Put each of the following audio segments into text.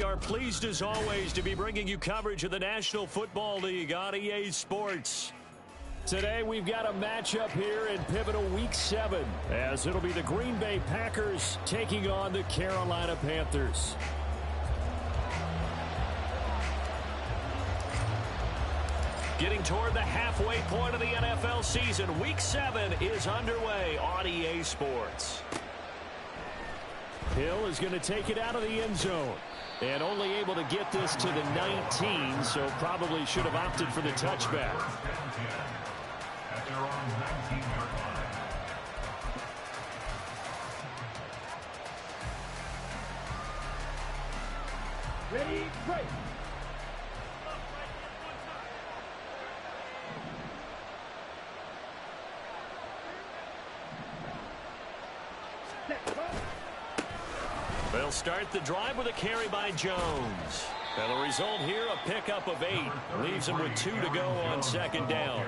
we are pleased as always to be bringing you coverage of the National Football League on EA Sports. Today we've got a matchup here in pivotal Week 7, as it'll be the Green Bay Packers taking on the Carolina Panthers. Getting toward the halfway point of the NFL season, Week 7 is underway on EA Sports. Hill is going to take it out of the end zone. And only able to get this to the 19, so probably should have opted for the touchback. Ready, break. They'll start the drive with a carry by Jones. And the result here, a pickup of 8. Leaves him with 2 to go on second down.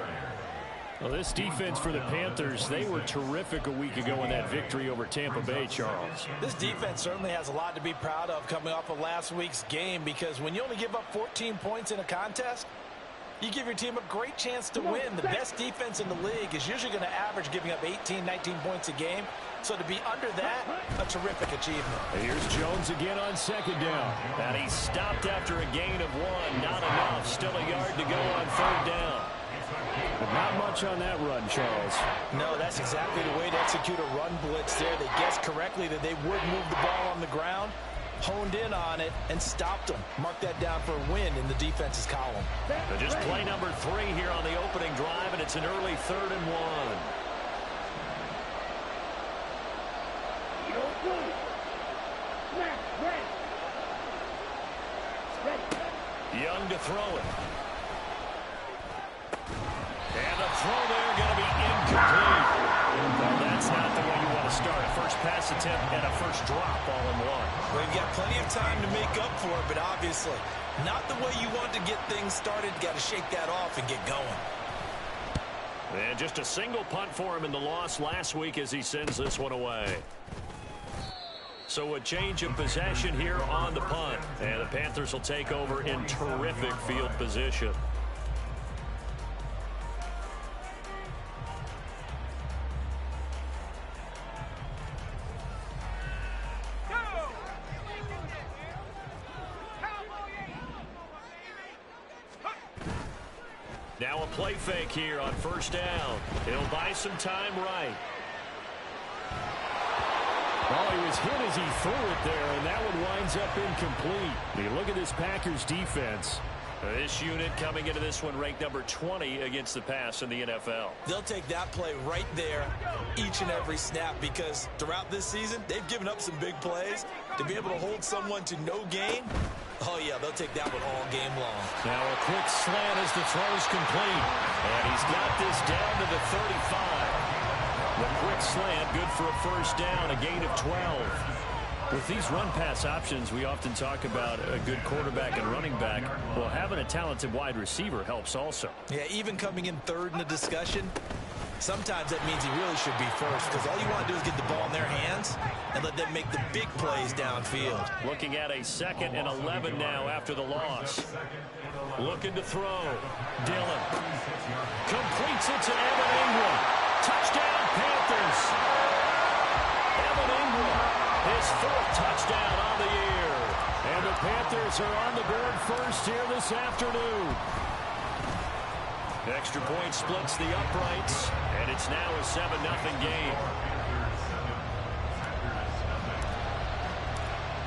Well, this defense for the Panthers, they were terrific a week ago in that victory over Tampa Bay, Charles. This defense certainly has a lot to be proud of coming off of last week's game, because when you only give up 14 points in a contest, you give your team a great chance to win. The best defense in the league is usually going to average giving up 18, 19 points a game. So to be under that, a terrific achievement. Here's Jones again on second down. And he stopped after a gain of 1. Not enough. Still a yard to go on third down. But not much on that run, Charles. No, that's exactly the way to execute a run blitz there. They guessed correctly that they would move the ball on the ground, honed in on it, and stopped them. Mark that down for a win in the defense's column. So just play number 3 here on the opening drive, and it's an early 3rd and 1. Young to throw it. And the throw there going to be incomplete. Well, that's not the way you want to start. A first pass attempt and a first drop all in one. Well, you've got plenty of time to make up for it, but obviously not the way you want to get things started. Got to shake that off and get going. And just a single punt for him in the loss last week as he sends this one away. So a change of possession here on the punt. And the Panthers will take over in terrific field position. Now a play fake here on first down. It'll buy some time right. Well, he was hit as he threw it there, and that one winds up incomplete. You look at this Packers defense. This unit coming into this one ranked number 20 against the pass in the NFL. They'll take that play right there each and every snap, because throughout this season, they've given up some big plays. To be able to hold someone to no gain, oh yeah, they'll take that one all game long. Now a quick slant as the throw's complete. And he's got this down to the 35. The quick slant, good for a first down, a gain of 12. With these run-pass options, we often talk about a good quarterback and running back. Well, having a talented wide receiver helps also. Yeah, even coming in third in the discussion, sometimes that means he really should be first, because all you want to do is get the ball in their hands and let them make the big plays downfield. Looking at a 2nd and 11 now after the loss. Looking to throw. Dillon completes it to Evan Ingram. Touchdown, Panthers. Evan Ingram, his 4th touchdown on the year. And the Panthers are on the board first here this afternoon. Extra point splits the uprights, and it's now a 7-0 game.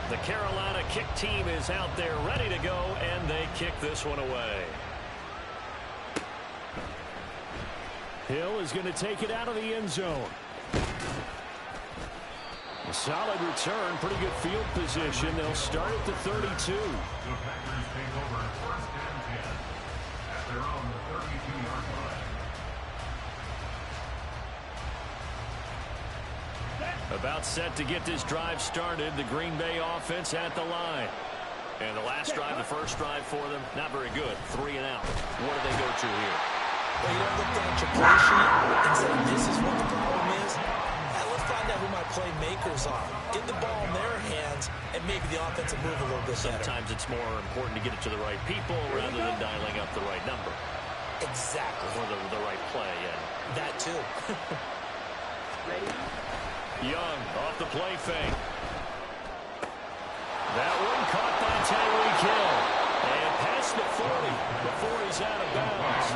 The Carolina kick team is out there ready to go, and they kick this one away. Hill is going to take it out of the end zone. A solid return, pretty good field position. They'll start at the 32. About set to get this drive started. The Green Bay offense at the line. And the last drive, the first drive for them, not very good. 3 and out. What do they go to here? Well, you don't look down at your play sheet and say, this is what the problem is. Let's find find out who my playmakers are. Get the ball in their hands, and maybe the offensive move a little bit better. Sometimes it's more important to get it to the right people rather than dialing up the right number. Exactly. Or the right play, yeah. That too. Young off the play fake. That one caught by Tyreek Hill. And past the 40 before he's out of bounds.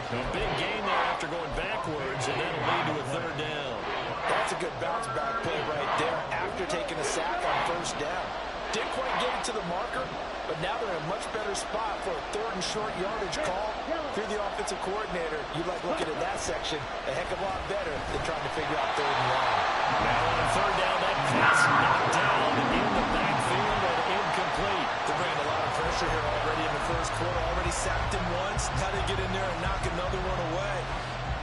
A big gain there after going backwards, and that'll lead to a third down. That's a good bounce back play right there after taking a sack on first down. Didn't quite get it to the marker, but now they're in a much better spot for a third and short yardage call. If you're the offensive coordinator, you like looking at that section a heck of a lot better than trying to figure out third and long. Now on third down, that pass knocked down in the backfield and incomplete. They're bringing a lot of pressure here already in the first quarter. Already sacked him once. How to get in there and knock another one away.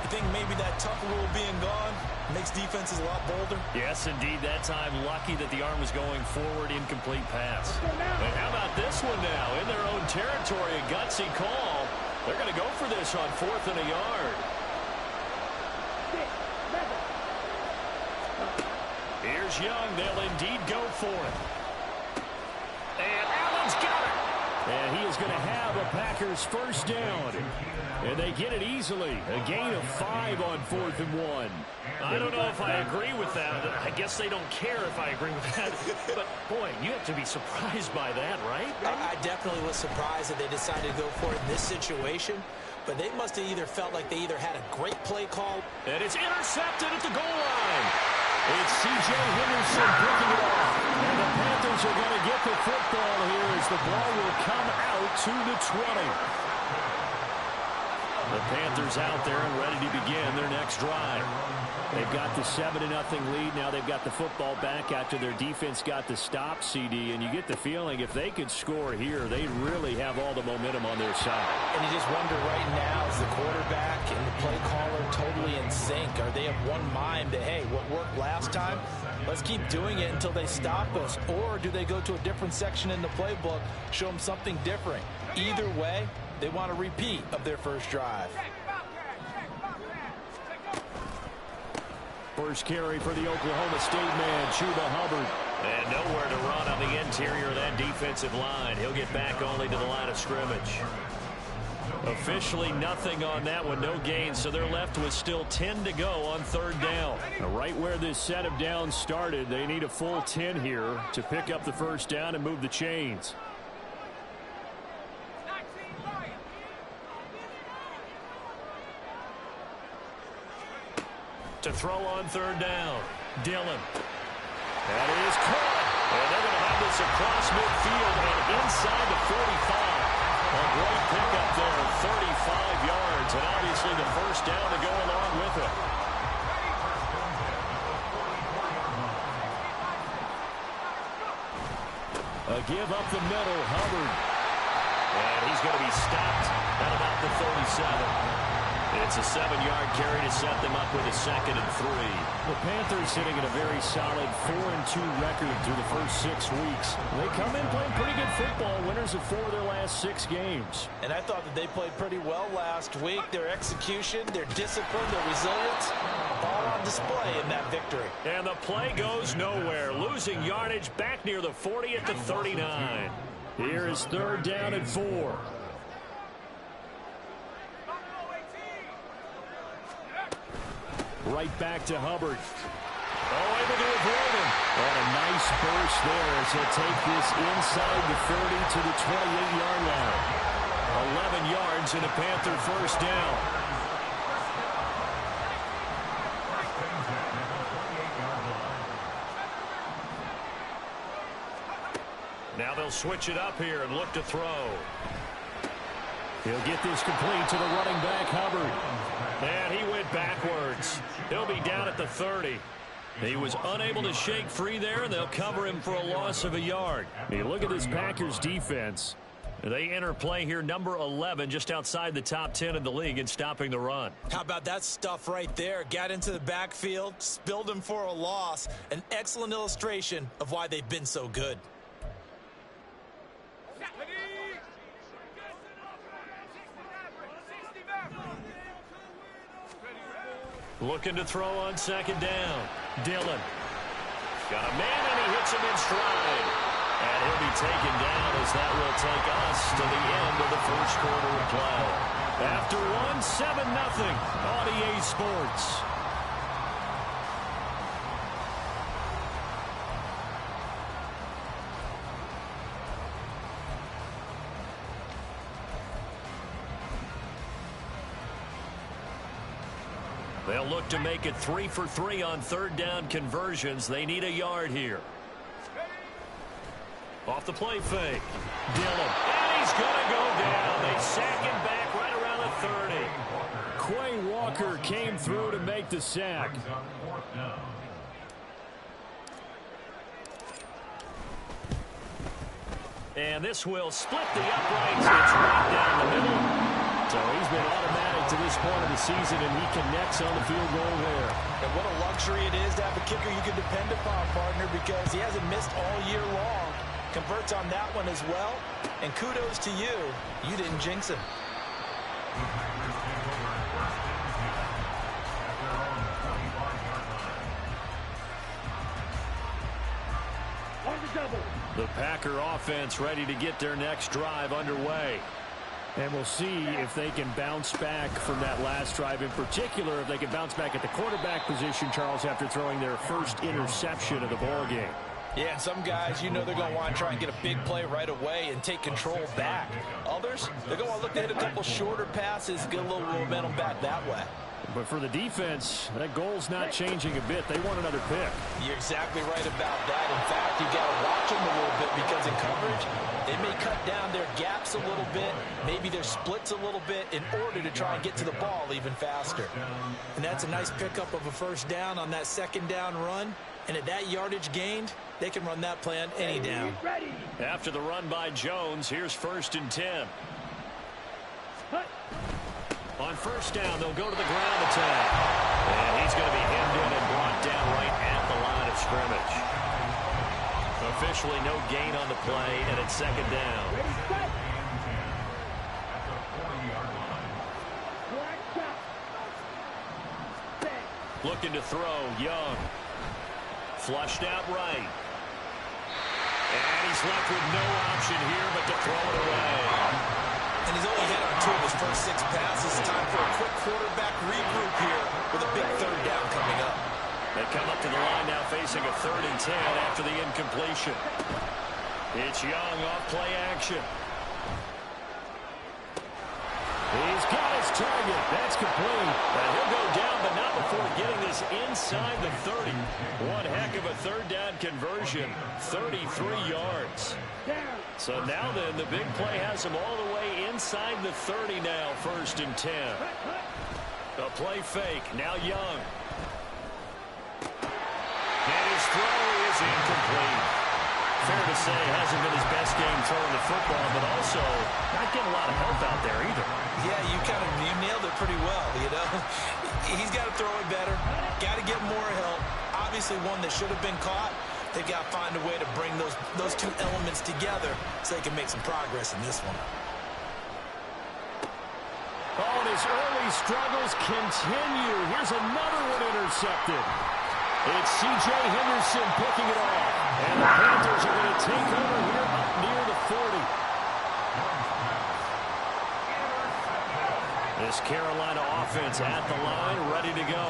You think maybe that tough rule being gone makes defenses a lot bolder? Yes, indeed. That time, lucky that the arm was going forward, incomplete pass. And how about this one now? In their own territory, a gutsy call. They're going to go for this on 4th and a yard. Here's Young. They'll indeed go for it. And Allen's got it. And he is going to have a Packers first down. And they get it easily. A gain of 5 on 4th and 1. I don't know if I agree with that. I guess they don't care if I agree with that. But, boy, you have to be surprised by that, right? I definitely was surprised that they decided to go for it in this situation. But they must have either felt like they either had a great play call. And it's intercepted at the goal line. It's C.J. Henderson picking it off. And the Panthers are going to get the football here as the ball will come out to the 20. The Panthers out there and ready to begin their next drive. They've got the 7-0 lead. Now they've got the football back after their defense got the stop, CD. And you get the feeling if they could score here, they really have all the momentum on their side. And you just wonder right now, is the quarterback and the play caller totally in sync? Are they of one mind that, hey, what worked last time, let's keep doing it until they stop us? Or do they go to a different section in the playbook, show them something different? Either way, they want a repeat of their first drive. First carry for the Oklahoma State man, Chuba Hubbard. And nowhere to run on the interior of that defensive line. He'll get back only to the line of scrimmage. Officially nothing on that one, no gain, so they're left with still 10 to go on third down. Right where this set of downs started, they need a full 10 here to pick up the first down and move the chains. To throw on third down, Dillon. That is caught. And they're going to have this across midfield and inside the 45. A great pickup there, 35 yards, and obviously the first down to go along with it. A give up the middle, Hubbard. And he's going to be stopped at about the 37. It's a 7-yard carry to set them up with a 2nd and 3. The Panthers sitting at a very solid 4-2 record through the first 6 weeks. They come in playing pretty good football, winners of 4 of their last 6 games. And I thought that they played pretty well last week. Their execution, their discipline, their resilience, all on display in that victory. And the play goes nowhere, losing yardage back near the 40 at the 39. Here is third down and 4. Right back to Hubbard. Oh, able to avoid him. And a nice burst there as he'll take this inside the 30 to the 28-yard line. 11 yards and a Panther first down. Now they'll switch it up here and look to throw. He'll get this complete to the running back, Hubbard. And he went backwards. He'll be down at the 30. He was unable to shake free there, and they'll cover him for a loss of a yard. Hey, look at this Packers defense. They enter play here, number 11, just outside the top 10 in the league in stopping the run. How about that stuff right there? Got into the backfield, spilled him for a loss. An excellent illustration of why they've been so good. Looking to throw on second down. Dillon. Got a man, and he hits him in stride. And he'll be taken down as that will take us to the end of the first quarter of play. After 7-0 on EA Sports. They'll look to make it 3 for 3 on third down conversions. They need a yard here. Off the play fake. Dillon. And he's going to go down. They sack him back right around the 30. Quay Walker came through to make the sack. And this will split the uprights. It's right down the middle. So he's been automatic to this point of the season, and he connects on the field goal there. And what a luxury it is to have a kicker you can depend upon, partner, because he hasn't missed all year long. Converts on that one as well. And kudos to you. You didn't jinx him. The Packer offense ready to get their next drive underway. And we'll see if they can bounce back from that last drive. In particular, if they can bounce back at the quarterback position, Charles, after throwing their first interception of the ballgame. Yeah, and some guys, you know they're going to want to try and get a big play right away and take control back. Others, they're going to look to hit a couple shorter passes, get a little momentum back that way. But for the defense, that goal's not changing a bit. They want another pick. You're exactly right about that. In fact, you got to watch them a little bit because in coverage, they may cut down their gaps a little bit, maybe their splits a little bit in order to try and get to the ball even faster. And that's a nice pickup of a first down on that second down run. And at that yardage gained, they can run that play on any down. After the run by Jones, here's 1st and 10. On first down, they'll go to the ground attack. And he's going to be hemmed in and brought down right at the line of scrimmage. Officially no gain on the play, and it's second down. Looking to throw, Young. Flushed out right. And he's left with no option here but to throw it away. And he's only hit on 2 of his first 6 passes. It's time for a quick quarterback regroup here with a big third down coming up. They come up to the line now facing a 3rd and 10 after the incompletion. It's Young off play action. He's got his target. That's complete. And he'll go down, but not before getting this inside the 30. One heck of a third down conversion. 33 yards. So now then, the big play has him all the way inside the 30 now, 1st and 10. A play fake. Now Young. And his throw is incomplete. Fair to say, hasn't been his best game throwing the football, but also not getting a lot of help out there either. Yeah, you nailed it pretty well, you know. He's got to throw it better. Got to get more help. Obviously one that should have been caught. They've got to find a way to bring those 2 elements together so they can make some progress in this one. Oh, and his early struggles continue. Here's another one intercepted. It's C.J. Henderson picking it off. And the Panthers are going to take over here up near the 40. This Carolina offense at the line, ready to go.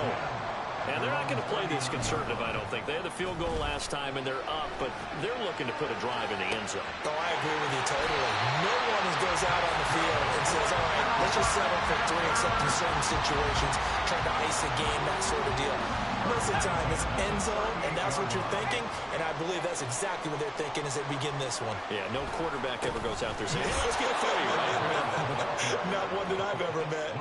And they're not going to play this conservative, I don't think. They had the field goal last time, and they're up, but they're looking to put a drive in the end zone. Oh, I agree with you totally. No one goes out on the field and says, all right, let's just settle for 3, except in certain situations, trying to ice a game, that sort of deal. Most of the time, it's end zone, and that's what you're thinking, and I believe that's exactly what they're thinking as they begin this one. Yeah, no quarterback ever goes out there saying, hey, let's get a 30, right? Not one that I've ever met.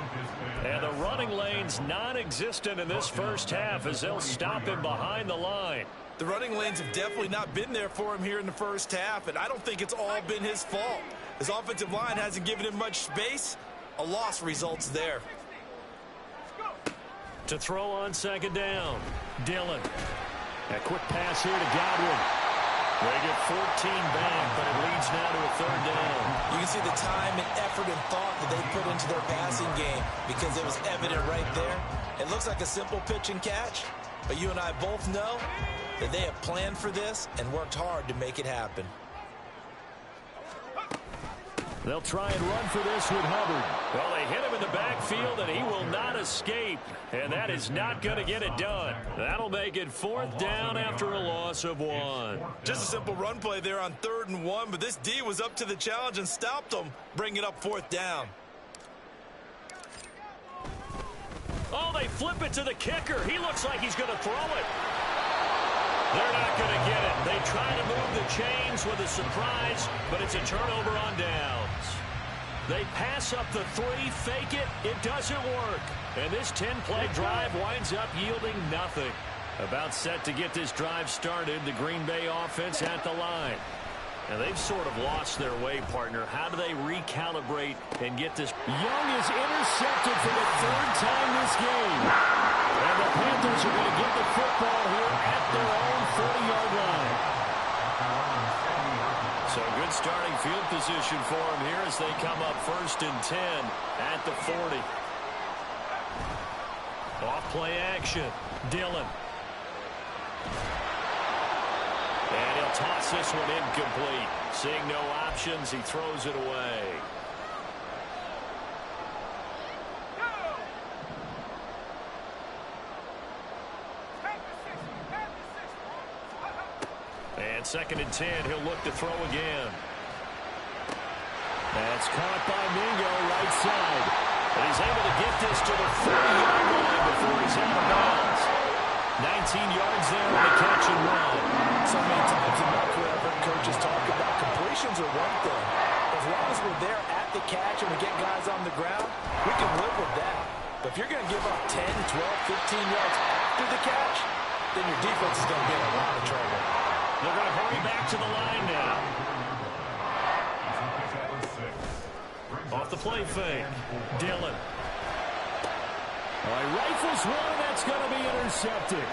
And the running lane's non-existent in this first half as they'll stop him behind the line. The running lanes have definitely not been there for him here in the first half, and I don't think it's all been his fault. His offensive line hasn't given him much space. A loss results there. To throw on second down, Dillon. A quick pass here to Godwin. They get 14 back, but it leads now to a third down. You can see the time and effort and thought that they put into their passing game because it was evident right there. It looks like a simple pitch and catch, but you and I both know that they have planned for this and worked hard to make it happen. They'll try and run for this with Hubbard. Well, they hit him in the backfield, and he will not escape. And that is not going to get it done. That'll make it 4th down after a loss of 1. Just a simple run play there on 3rd and 1, but this D was up to the challenge and stopped them, bringing up 4th down. Oh, they flip it to the kicker. He looks like he's going to throw it. They're not going to get it. They try to move the chains with a surprise, but it's a turnover on downs. They pass up the 3, fake it. It doesn't work. And this 10-play drive winds up yielding nothing. About set to get this drive started, the Green Bay offense at the line. And they've sort of lost their way, partner. How do they recalibrate and get this? Young is intercepted for the 3rd time this game. And the Panthers are going to get the football here at their own 40-yard line. So good starting field position for them here as they come up 1st and 10 at the 40. Off play action. Dillon. And he'll toss this one incomplete. Seeing no options, he throws it away. And 2nd and 10, he'll look to throw again. That's caught by Mingo, right side. And he's able to get this to the 40-yard line before he's out of bounds. 19 yards there on the catch and run. So many times in my career, I've heard coaches talk about completions are one thing. As long as we're there at the catch and we get guys on the ground, we can live with that. But if you're going to give up 10, 12, 15 yards after the catch, then your defense is going to be in a lot of trouble. They're going to hurry back to the line now. Off the play fake. Dillon. All right, rifles one, that's going to be intercepted.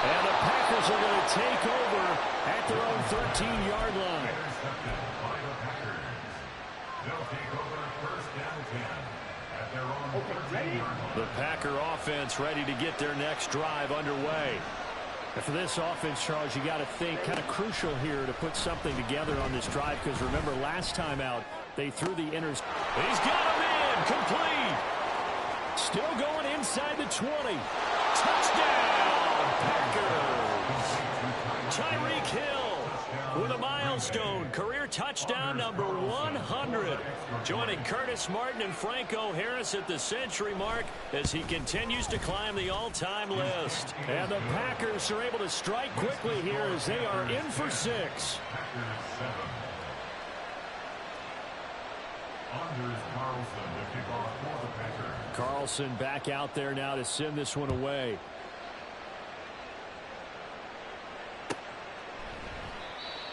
And the Packers are going to take over at their own 13-yard line. The Packer offense ready to get their next drive underway. And for this offense, Charles, you got to think kind of crucial here to put something together on this drive, because remember last time out they threw the He's got him in, complete. Still going inside the 20. Touchdown, Packers. Tyreek Hill with a milestone career touchdown number 100. Joining Curtis Martin and Franco Harris at the century mark as he continues to climb the all-time list. And the Packers are able to strike quickly here as they are in for 6. Carlson back out there now to send this one away.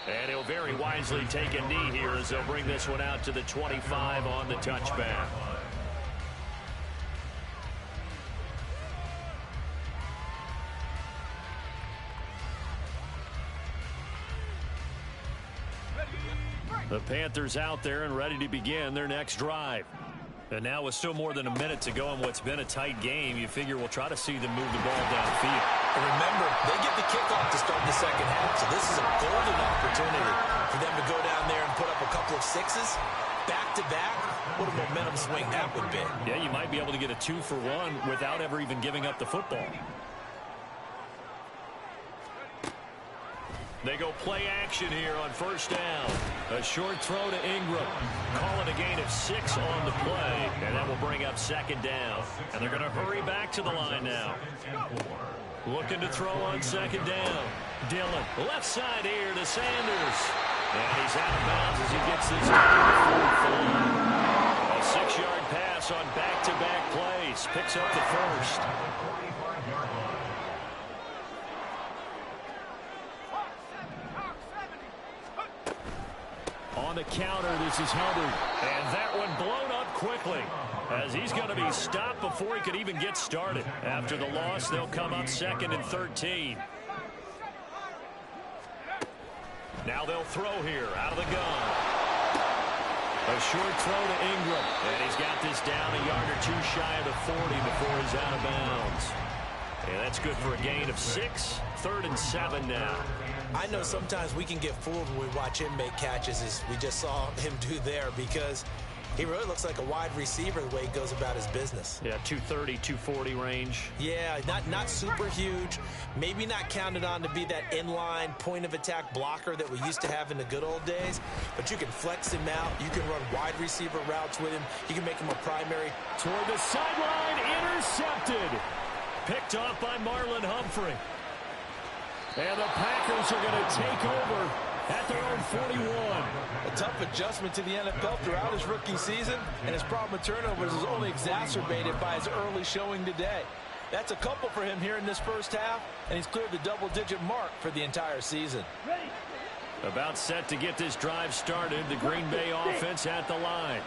And he'll very wisely take a knee here as they'll bring this one out to the 25 on the touchback. The Panthers out there and ready to begin their next drive. And now with still more than a minute to go in what's been a tight game, you figure we'll try to see them move the ball downfield. And remember, they get the kickoff to start the second half, so this is a golden opportunity for them to go down there and put up a couple of 6s back-to-back. What a momentum swing that would be. Yeah, you might be able to get a 2-for-1 without ever even giving up the football. They go play action here on 1st down. A short throw to Ingram. Call it a gain of 6 on the play, and that will bring up 2nd down. And they're going to hurry back to the line now. Looking to throw on 2nd down. Dillon, left side here to Sanders. And he's out of bounds as he gets this down to the 45. A 6-yard pass on back-to-back plays. Picks up the first. On the counter, this is Hubbard. And that one blown up quickly as he's going to be stopped before he could even get started. After the loss, they'll come up 2nd and 13. Now they'll throw here out of the gun. A short throw to Ingram. And he's got this down a yard or two shy of the 40 before he's out of bounds. And that's good for a gain of 6. 3rd and 7 now. I know sometimes we can get fooled when we watch him make catches, as we just saw him do there, because he really looks like a wide receiver the way he goes about his business. Yeah, 230, 240 range. Yeah, not super huge. Maybe not counted on to be that inline point-of-attack blocker that we used to have in the good old days. But you can flex him out. You can run wide receiver routes with him. You can make him a primary. Toward the sideline, intercepted. Picked off by Marlon Humphrey. And the Packers are going to take over at their own 41. A tough adjustment to the NFL throughout his rookie season, and his problem with turnovers is only exacerbated by his early showing today. That's a couple for him here in this first half, and he's cleared the double-digit mark for the entire season. About set to get this drive started, the Green Bay offense at the line.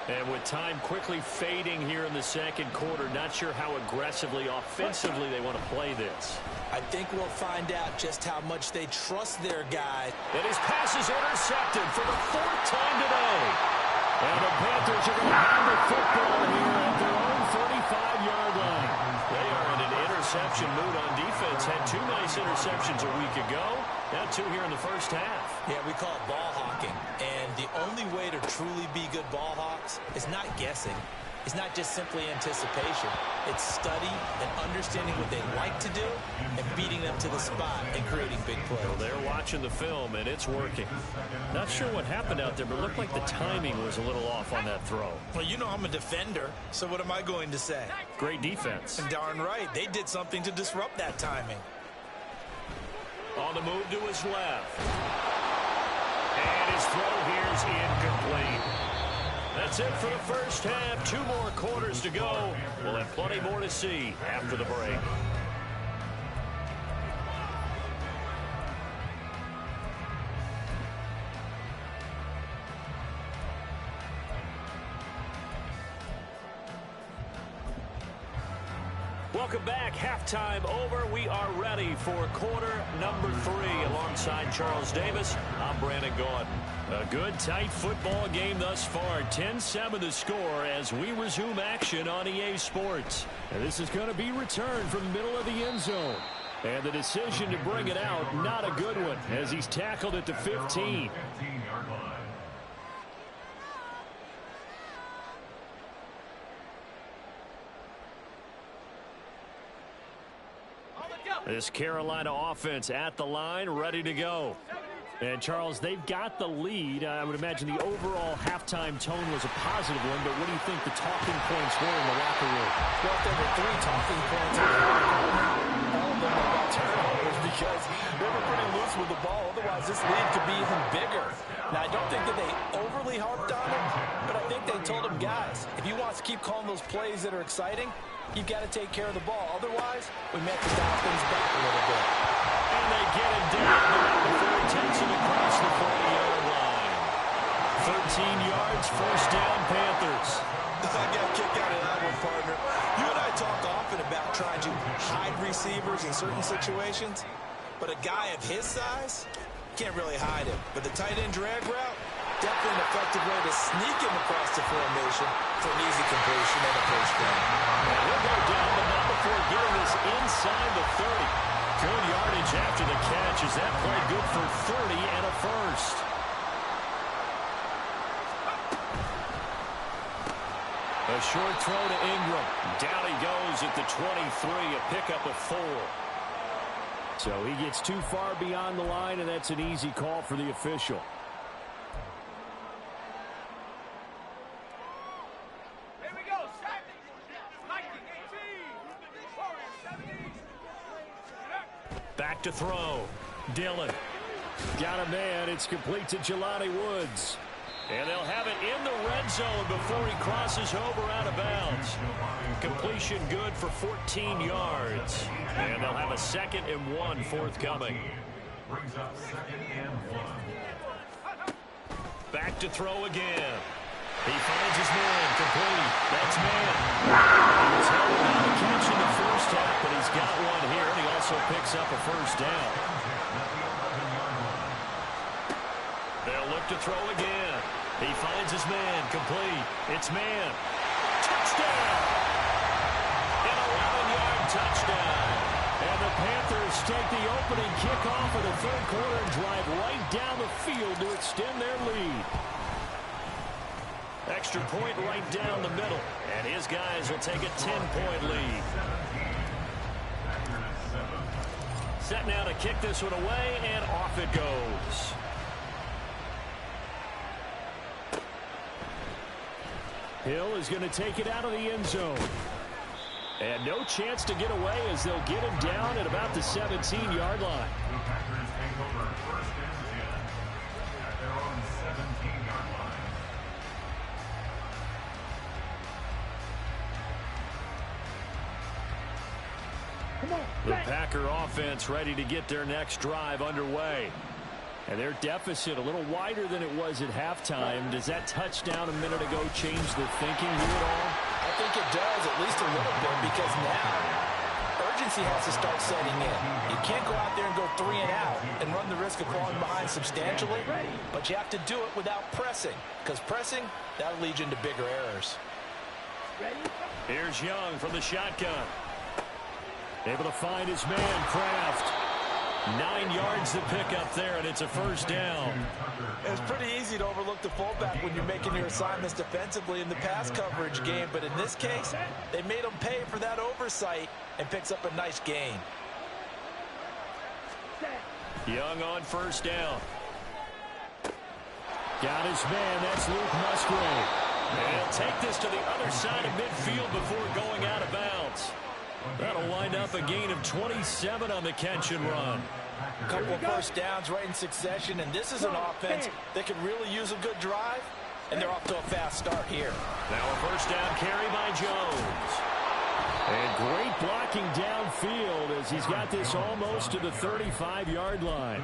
And with time quickly fading here in the second quarter, not sure how aggressively, offensively they want to play this. I think we'll find out just how much they trust their guy. And his pass is intercepted for the 4th time today. And the Panthers are going to have the football here at their own 35-yard line. They are in an interception mood on defense. Had 2 nice interceptions a week ago. Now 2 here in the first half. Yeah, we call it ball hawking. And the only way to truly be good ball hawks is not guessing. It's not just simply anticipation. It's study and understanding what they like to do and beating them to the spot and creating big plays. Well, they're watching the film, and it's working. Not sure what happened out there, but it looked like the timing was a little off on that throw. Well, you know I'm a defender, so what am I going to say? Great defense. And darn right, they did something to disrupt that timing. On the move to his left. And his throw here is incomplete. That's it for the first half. 2 more quarters to go. We'll have plenty more to see after the break. Welcome back. Halftime over. We are ready for quarter number 3. Alongside Charles Davis, I'm Brandon Gordon. A good, tight football game thus far. 10-7 the score as we resume action on EA Sports. And this is going to be returned from the middle of the end zone. And the decision to bring it out, not a good one, as he's tackled at the 15. This Carolina offense at the line, ready to go. And, Charles, they've got the lead. I would imagine the overall halftime tone was a positive one, but what do you think the talking points were in the locker room? Well, if there were 3 talking points in the locker room, all of them were about turnovers because they were pretty loose with the ball. Otherwise, this lead could be even bigger. Now, I don't think that they overly harped on him, but I think they told him, guys, if you want to keep calling those plays that are exciting, you've got to take care of the ball. Otherwise, we may have to dial things back a little bit. And they get him down before he takes him across the 40-yard line. 13 yards, first down, Panthers. I got a kick out of that one, partner. You and I talk often about trying to hide receivers in certain situations, but a guy of his size can't really hide him. But the tight end drag route, definitely an effective way to sneak him across the formation for an easy completion and a first down. He'll go down, but not before getting this inside the 30. Good yardage after the catch as that played good for 30 and a first. A short throw to Ingram. Down he goes at the 23, a pickup of 4. So he gets too far beyond the line, and that's an easy call for the official. Back to throw. Dillon. Got a man. It's complete to Jelani Woods. And they'll have it in the red zone before he crosses over out of bounds. Completion good for 14 yards. And they'll have a 2nd and 1 forthcoming. Back to throw again. He finds his man. Complete. That's man. He was held without a catch in the first half, but he's got one here, and he also picks up a first down. They'll look to throw again. He finds his man, complete. It's man. Touchdown! An 11-yard touchdown. And the Panthers take the opening kickoff of the third quarter and drive right down the field to extend their lead. Extra point right down the middle. And his guys will take a 10-point lead. Set now to kick this one away, and off it goes. Hill is going to take it out of the end zone. And no chance to get away as they'll get him down at about the 17-yard line. The Packer offense ready to get their next drive underway. And their deficit a little wider than it was at halftime. Does that touchdown a minute ago change the thinking here at all? I think it does, at least a little bit, because now urgency has to start setting in. You can't go out there and go 3 and out and run the risk of falling behind substantially, but you have to do it without pressing, because pressing, that'll lead you into bigger errors. Here's Young from the shotgun. Able to find his man, Kraft. 9 yards to pick up there, and it's a first down. It's pretty easy to overlook the fullback when you're making your assignments defensively in the pass coverage game, but in this case, they made him pay for that oversight and picks up a nice gain. Young on first down. Got his man, that's Luke Musgrave. And he'll take this to the other side of midfield before going out of bounds. That'll wind up a gain of 27 on the catch and run. A couple of first downs right in succession, and this is an offense that can really use a good drive, and they're off to a fast start here. Now a first down carry by Jones. And great blocking downfield as he's got this almost to the 35-yard line.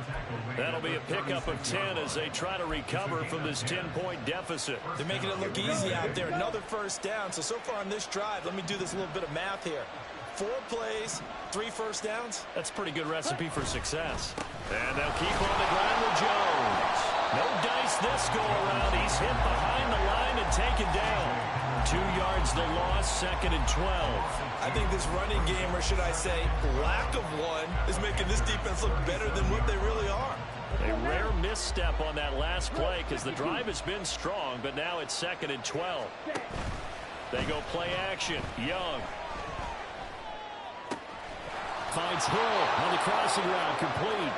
That'll be a pickup of 10 as they try to recover from this 10-point deficit. They're making it look easy out there. Another first down. So far on this drive, let me do this little bit of math here. 4 plays, 3 first downs. That's a pretty good recipe for success. And they'll keep on the ground with Jones. No dice this go around. He's hit behind the line and taken down. 2 yards the loss, 2nd and 12. I think this running game, or should I say lack of one, is making this defense look better than what they really are. A rare misstep on that last play because the drive has been strong, but now it's 2nd and 12. They go play action. Young. Finds Hill on the crossing route, complete.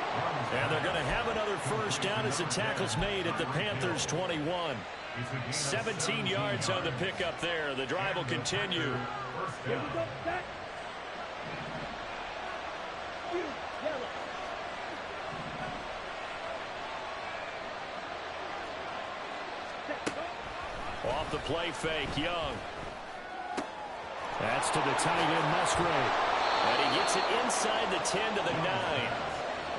And they're going to have another first down as the tackle's made at the Panthers' 21. 17 yards on the pickup there. The drive will continue. Off the play fake, Young. That's to the tight end, Musgrave. And he gets it inside the 10 to the 9.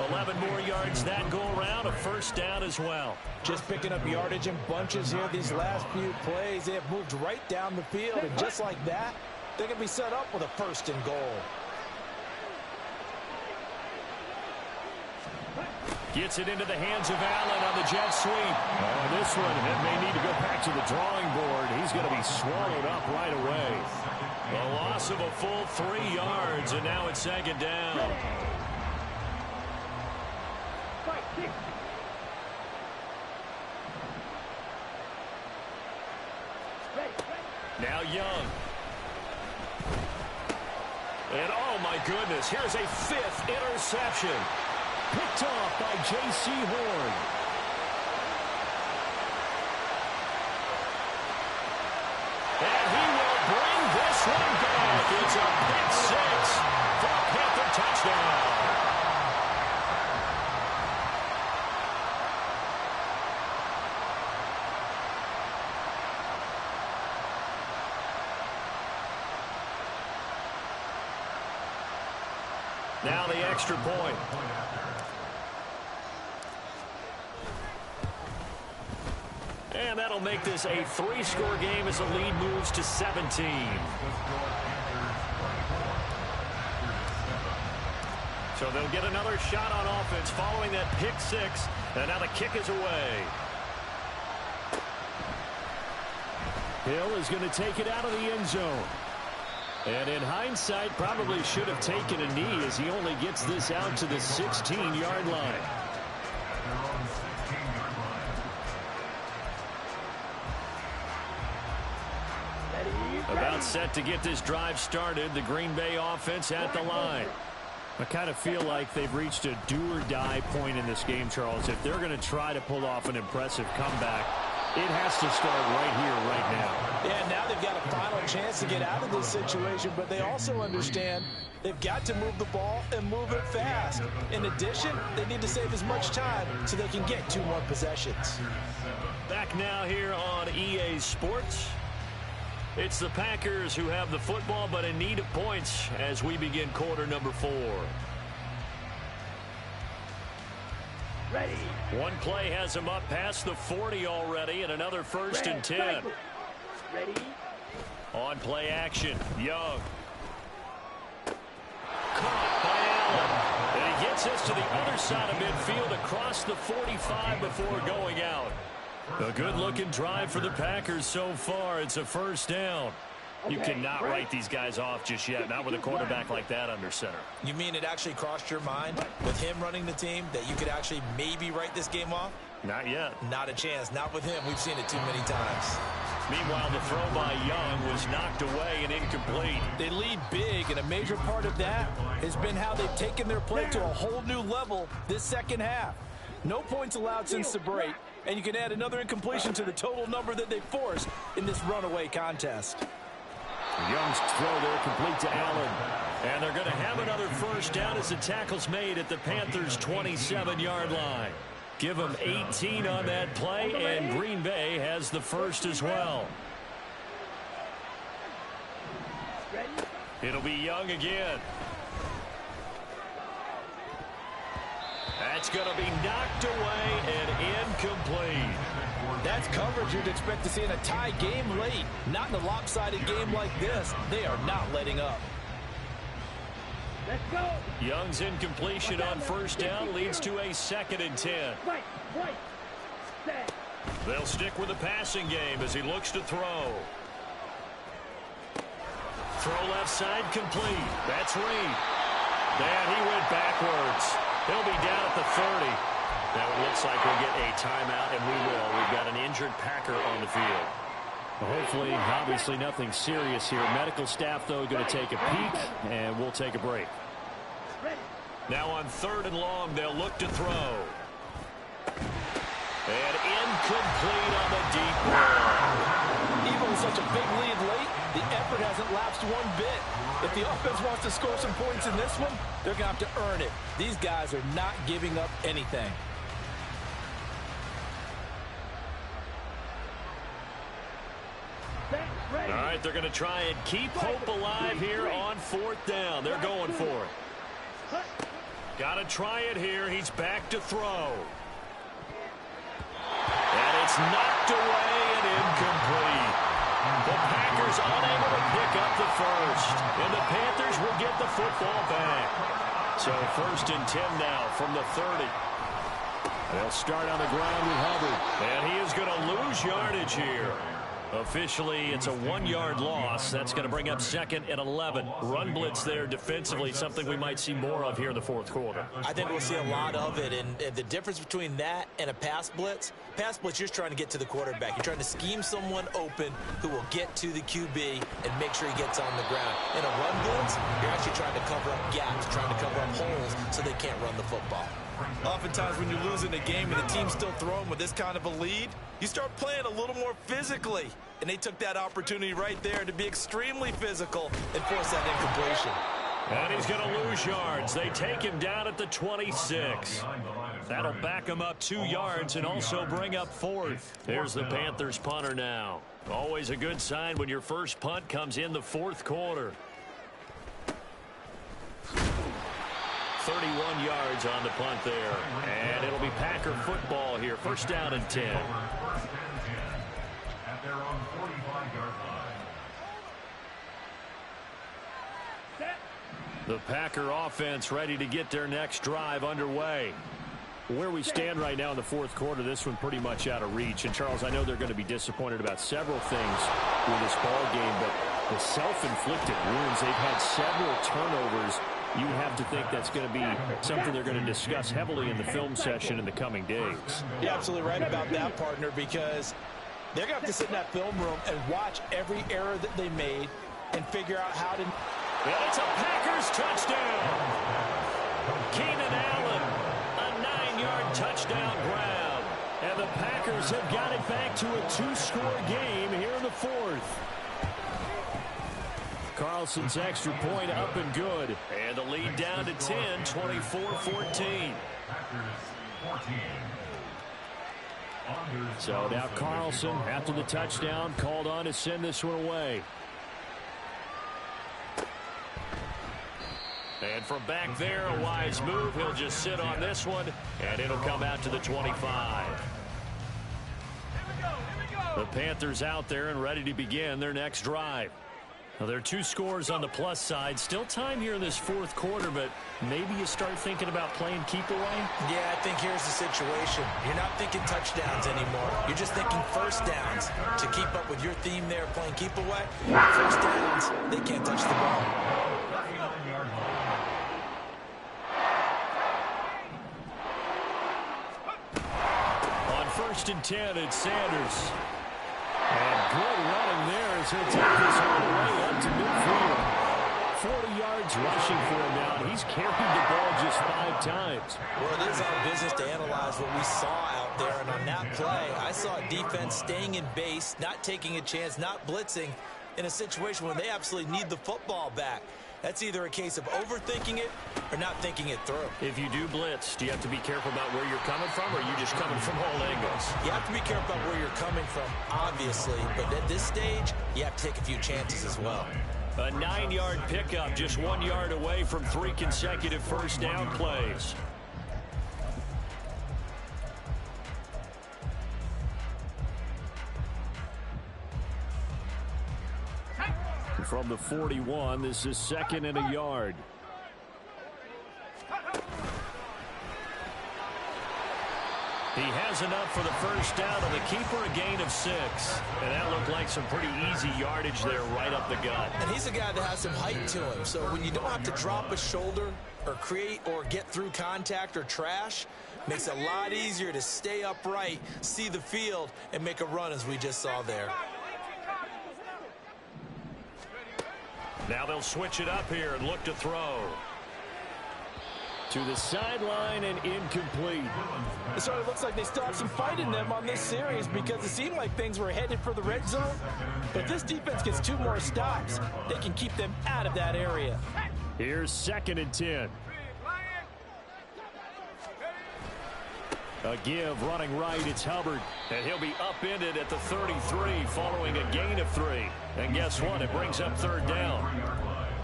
11 more yards that go around, a first down as well. Just picking up yardage in bunches here these last few plays. They have moved right down the field, and just like that, they can be set up with a first and goal. Gets it into the hands of Allen on the jet sweep. Oh, this one, it may need to go back to the drawing board. He's going to be swallowed up right away. The loss of a full 3 yards, and now it's 2nd down. Now Young. And oh my goodness, here's a 5th interception. Picked off by J.C. Horn. And he will bring this one back. It's a pick 6 for a Panther touchdown. Now the extra point. And that'll make this a 3-score game as the lead moves to 17. So they'll get another shot on offense following that pick 6. And now the kick is away. Hill is going to take it out of the end zone. And in hindsight, probably should have taken a knee as he only gets this out to the 16-yard line. About set to get this drive started. The Green Bay offense at the line. I kind of feel like they've reached a do-or-die point in this game, Charles. If they're going to try to pull off an impressive comeback, it has to start right here, right now. Yeah, now they've got a final chance to get out of this situation, but they also understand they've got to move the ball and move it fast. In addition, they need to save as much time so they can get 2 more possessions. Back now here on EA Sports. It's the Packers who have the football, but in need of points as we begin quarter number 4. Ready. One play has him up past the 40 already, and another 1st and 10. Ready. On play action, Young. Caught by Allen. And he gets us to the other side of midfield across the 45 before going out. A good-looking drive for the Packers so far. It's a 1st down. You cannot write these guys off just yet, not with a quarterback like that under center. You mean it actually crossed your mind with him running the team that you could actually maybe write this game off? Not yet. Not a chance. Not with him. We've seen it too many times. Meanwhile, the throw by Young was knocked away and incomplete. They lead big, and a major part of that has been how they've taken their play to a whole new level this second half. No points allowed since the break, and you can add another incompletion to the total number that they forced in this runaway contest. Young's throw there complete to Allen. And they're going to have another 1st down as the tackle's made at the Panthers' 27-yard line. Give them 18 on that play, and Green Bay has the 1st as well. It'll be Young again. That's going to be knocked away and incomplete. That's coverage you'd expect to see in a tie game late. Not in a lopsided game like this. They are not letting up. Let's go. Young's incompletion on 1st down leads to a 2nd and 10. Right. Set. They'll stick with the passing game as he looks to throw. Throw left side complete. That's Reed. And he went backwards. He'll be down at the 30. Now it looks like we'll get a timeout, and we will. We've got an injured Packer on the field. Well, hopefully, obviously nothing serious here. Medical staff, though, going to take a peek, and we'll take a break. Now on 3rd and long, they'll look to throw. And incomplete on the deep ball. Even with such a big lead late, the effort hasn't lapsed one bit. If the offense wants to score some points in this one, they're going to have to earn it. These guys are not giving up anything. All right, they're going to try and keep hope alive here on 4th down. They're going for it. Got to try it here. He's back to throw. And it's knocked away and incomplete. The Packers unable to pick up the 1st. And the Panthers will get the football back. So 1st and 10 now from the 30. They'll start on the ground with Hubbard. And he is going to lose yardage here. Officially, it's a 1-yard loss. That's going to bring up 2nd and 11. Run blitz there defensively, something we might see more of here in the 4th quarter. I think we'll see a lot of it, and the difference between that and a pass blitz, you're just trying to get to the quarterback. You're trying to scheme someone open who will get to the QB and make sure he gets on the ground. In a run blitz, you're actually trying to cover up gaps, trying to cover up holes so they can't run the football. Oftentimes when you're losing a game and the team's still throwing with this kind of a lead, you start playing a little more physically. And they took that opportunity right there to be extremely physical and force that incompletion. And he's going to lose yards. They take him down at the 26. That'll back him up 2 yards and also bring up 4th. There's the Panthers punter now. Always a good sign when your first punt comes in the 4th quarter. 31 yards on the punt there. And it'll be Packer football here. 1st down and 10. The Packer offense ready to get their next drive underway. Where we stand right now in the fourth quarter, this one pretty much out of reach. And, Charles, I know they're going to be disappointed about several things with this ball game, but the self-inflicted wounds, they've had several turnovers. You have to think that's going to be something they're going to discuss heavily in the film session in the coming days. You're absolutely right about that, partner, because they're going to have to sit in that film room and watch every error that they made and figure out how to... And it's a Packers touchdown. Keenan Allen, a 9-yard touchdown grab. And the Packers have got it back to a 2-score game here in the fourth. Carlson's extra point up and good. And the lead down to 10, 24-14. So now Carlson, after the touchdown, called on to send this one away. And from back there, a wise move. He'll just sit on this one, and it'll come out to the 25. The Panthers out there and ready to begin their next drive. Now, there are 2 scores on the plus side. Still time here in this fourth quarter, but maybe you start thinking about playing keep away? Yeah, I think here's the situation. You're not thinking touchdowns anymore. You're just thinking first downs. To keep up with your theme there, playing keep away, first downs, they can't touch the ball. On 1st and 10, it's Sanders. And good running there as he'll take this all the way up to midfield. 40 yards rushing for him now, and he's carried the ball just 5 times. Well, it is our business to analyze what we saw out there, and on that play, I saw a defense staying in base, not taking a chance, not blitzing in a situation where they absolutely need the football back. That's either a case of overthinking it or not thinking it through. If you do blitz, do you have to be careful about where you're coming from, or are you just coming from all angles? You have to be careful about where you're coming from, obviously, but at this stage, you have to take a few chances as well. A 9-yard pickup, just 1 yard away from 3 consecutive first down plays. From the 41, this is 2nd and a yard. He has enough for the first down, and the keeper a gain of 6. And that looked like some pretty easy yardage there right up the gut. And he's a guy that has some height to him, so when you don't have to drop a shoulder or create or get through contact or trash, makes it a lot easier to stay upright, see the field, and make a run as we just saw there. Now they'll switch it up here and look to throw. To the sideline and incomplete. It sort of looks like they still have some fight in them on this series because it seemed like things were headed for the red zone. But if this defense gets 2 more stops, they can keep them out of that area. Here's 2nd and 10. A give running right, it's Hubbard. And he'll be upended at the 33 following a gain of 3. And guess what? It brings up 3rd down.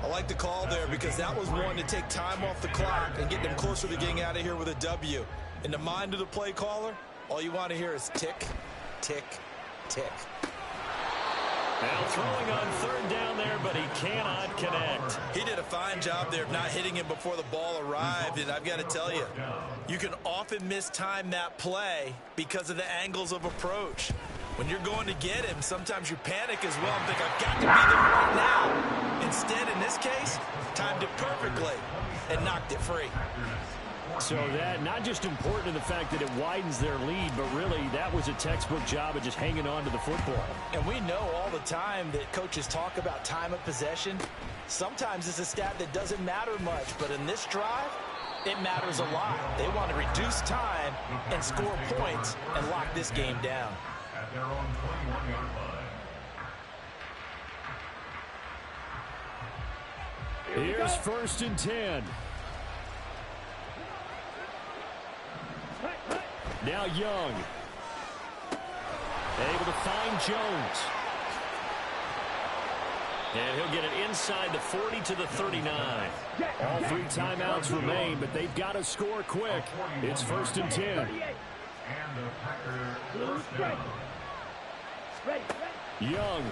I like the call there because that was one to take time off the clock and get them closer to getting out of here with a W. In the mind of the play caller, all you want to hear is tick, tick, tick. Now throwing on 3rd down there, but he cannot connect. He did a fine job there of not hitting him before the ball arrived, and I've got to tell you, you can often mistime that play because of the angles of approach. When you're going to get him, sometimes you panic as well and think, I've got to be there right now. Instead, in this case, timed it perfectly and knocked it free. So that not just important in the fact that it widens their lead, but really that was a textbook job of just hanging on to the football. And we know all the time that coaches talk about time of possession. Sometimes it's a stat that doesn't matter much, but in this drive, it matters a lot. They want to reduce time and score points and lock this game down. At their own 21-yard line. Here's 1st and 10. Now Young. Able to find Jones. And he'll get it inside the 40 to the 39. All 3 timeouts remain, but they've got to score quick. It's 1st and 10. Young.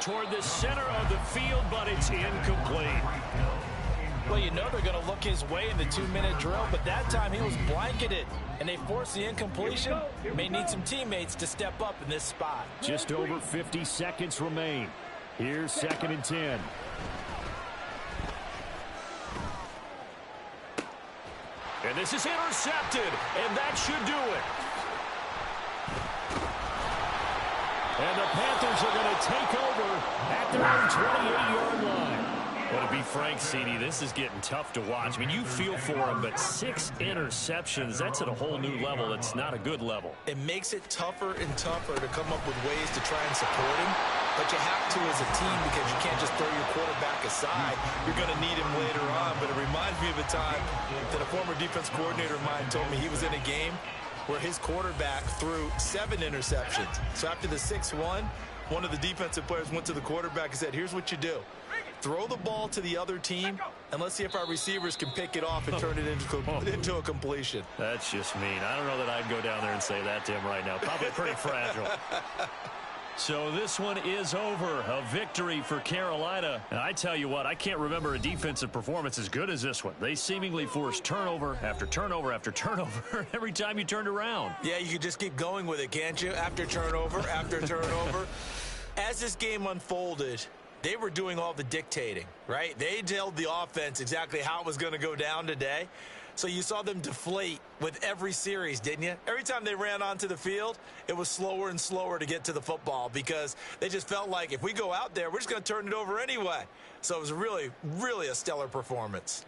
Toward the center of the field, but it's incomplete. Well, you know they're going to look his way in the 2-minute drill, but that time he was blanketed, and they forced the incompletion. May need some teammates to step up in this spot. Just over 50 seconds remain. Here's 2nd and 10. And this is intercepted, and that should do it. And the Panthers are going to take over at their own 28-yard line. Well, to be frank, CD, this is getting tough to watch. I mean, you feel for him, but 6 interceptions, that's at a whole new level. It's not a good level. It makes it tougher and tougher to come up with ways to try and support him. But you have to as a team because you can't just throw your quarterback aside. You're going to need him later on. But it reminds me of a time that a former defense coordinator of mine told me he was in a game where his quarterback threw 7 interceptions. So after the 6-1, one of the defensive players went to the quarterback and said, here's what you do. Throw the ball to the other team, and let's see if our receivers can pick it off and turn it into a completion. That's just mean. I don't know that I'd go down there and say that to him right now. Probably pretty fragile. So this one is over. A victory for Carolina. And I tell you what, I can't remember a defensive performance as good as this one. They seemingly forced turnover after turnover after turnover every time you turned around. Yeah, you could just keep going with it, can't you? After turnover, after turnover. As this game unfolded, they were doing all the dictating, right? They told the offense exactly how it was going to go down today. So you saw them deflate with every series, didn't you? Every time they ran onto the field, it was slower and slower to get to the football because they just felt like if we go out there, we're just going to turn it over anyway. So it was really, really a stellar performance.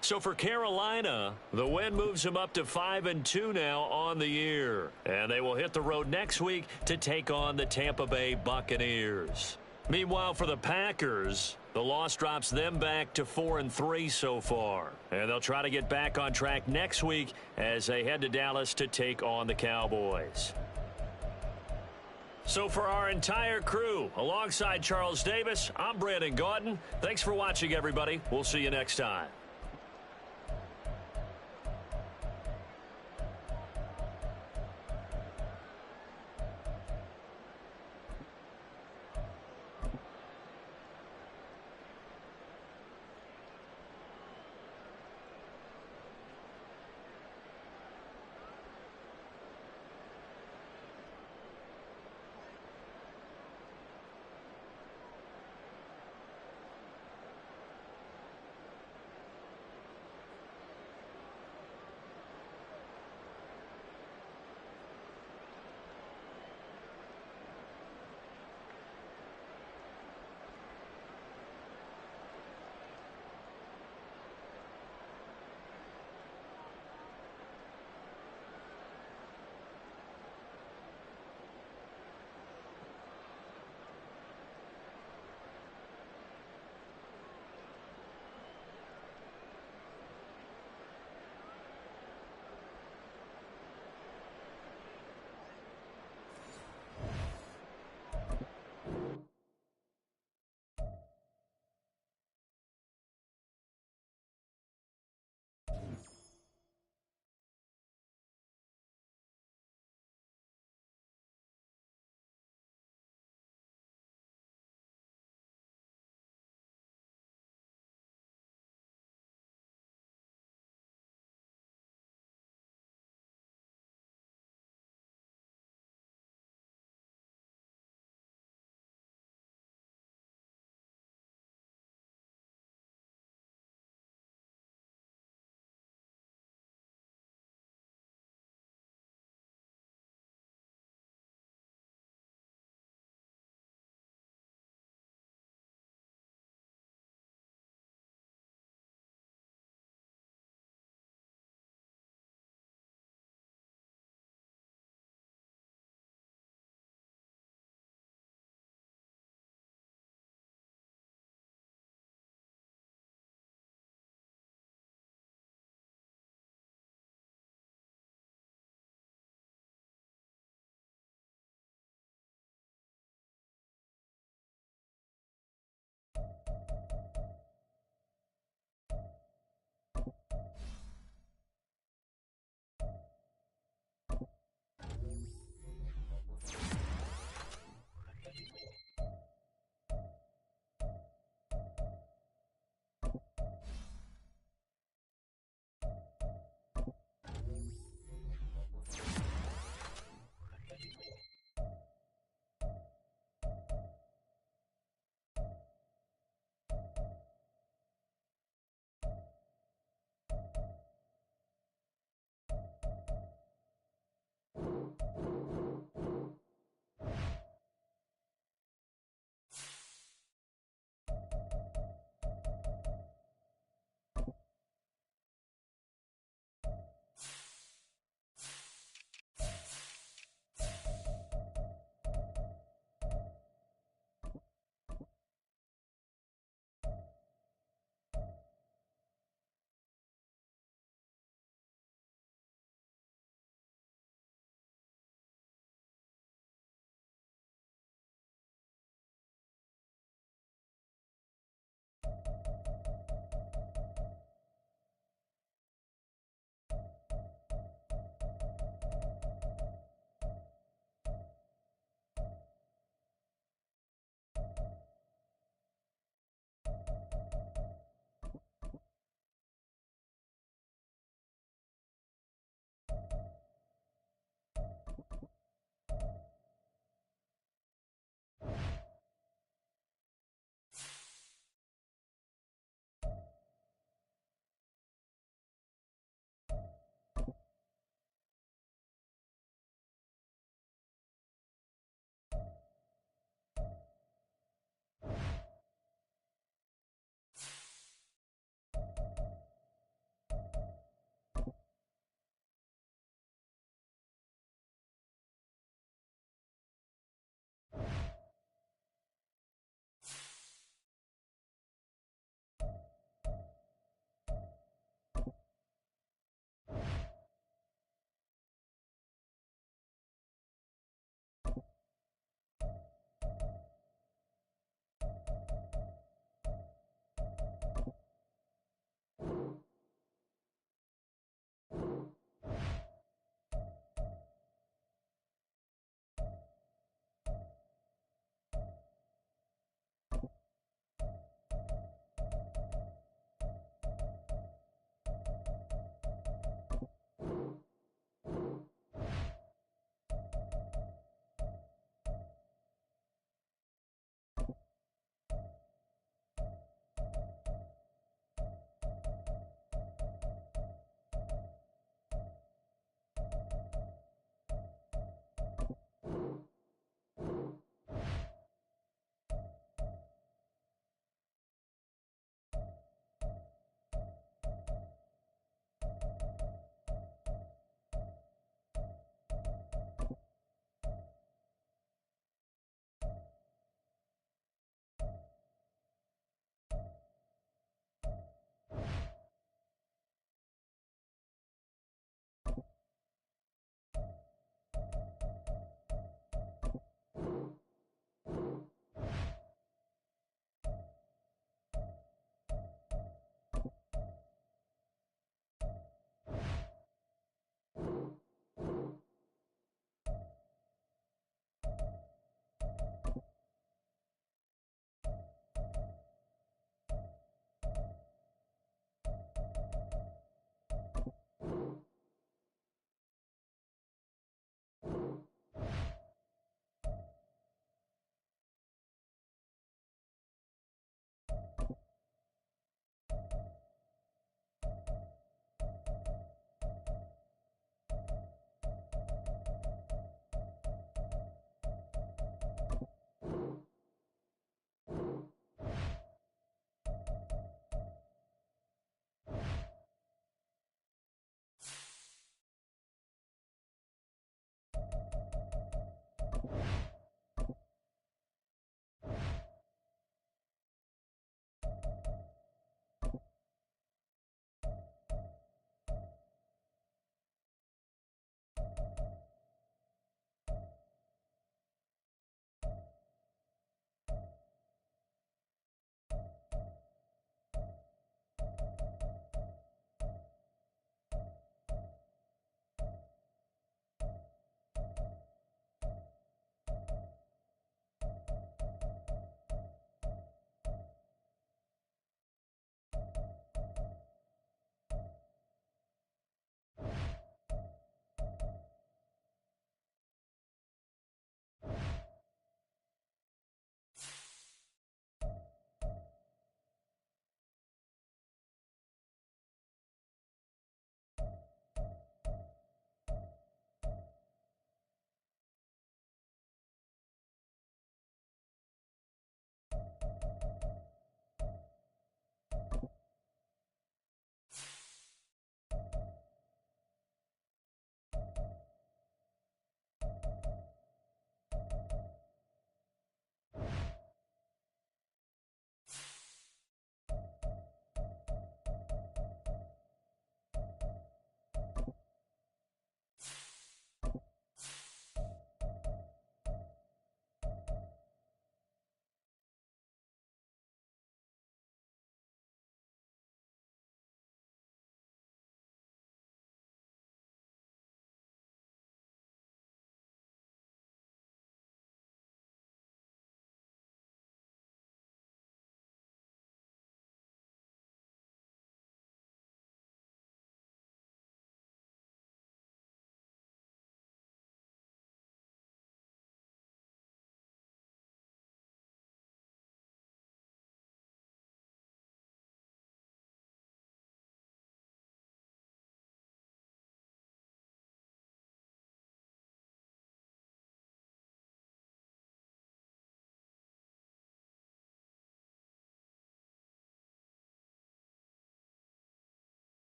So for Carolina, the win moves them up to 5-2 now on the year. And they will hit the road next week to take on the Tampa Bay Buccaneers. Meanwhile, for the Packers, the loss drops them back to 4-3 so far. And they'll try to get back on track next week as they head to Dallas to take on the Cowboys. So for our entire crew, alongside Charles Davis, I'm Brandon Gaudin. Thanks for watching, everybody. We'll see you next time.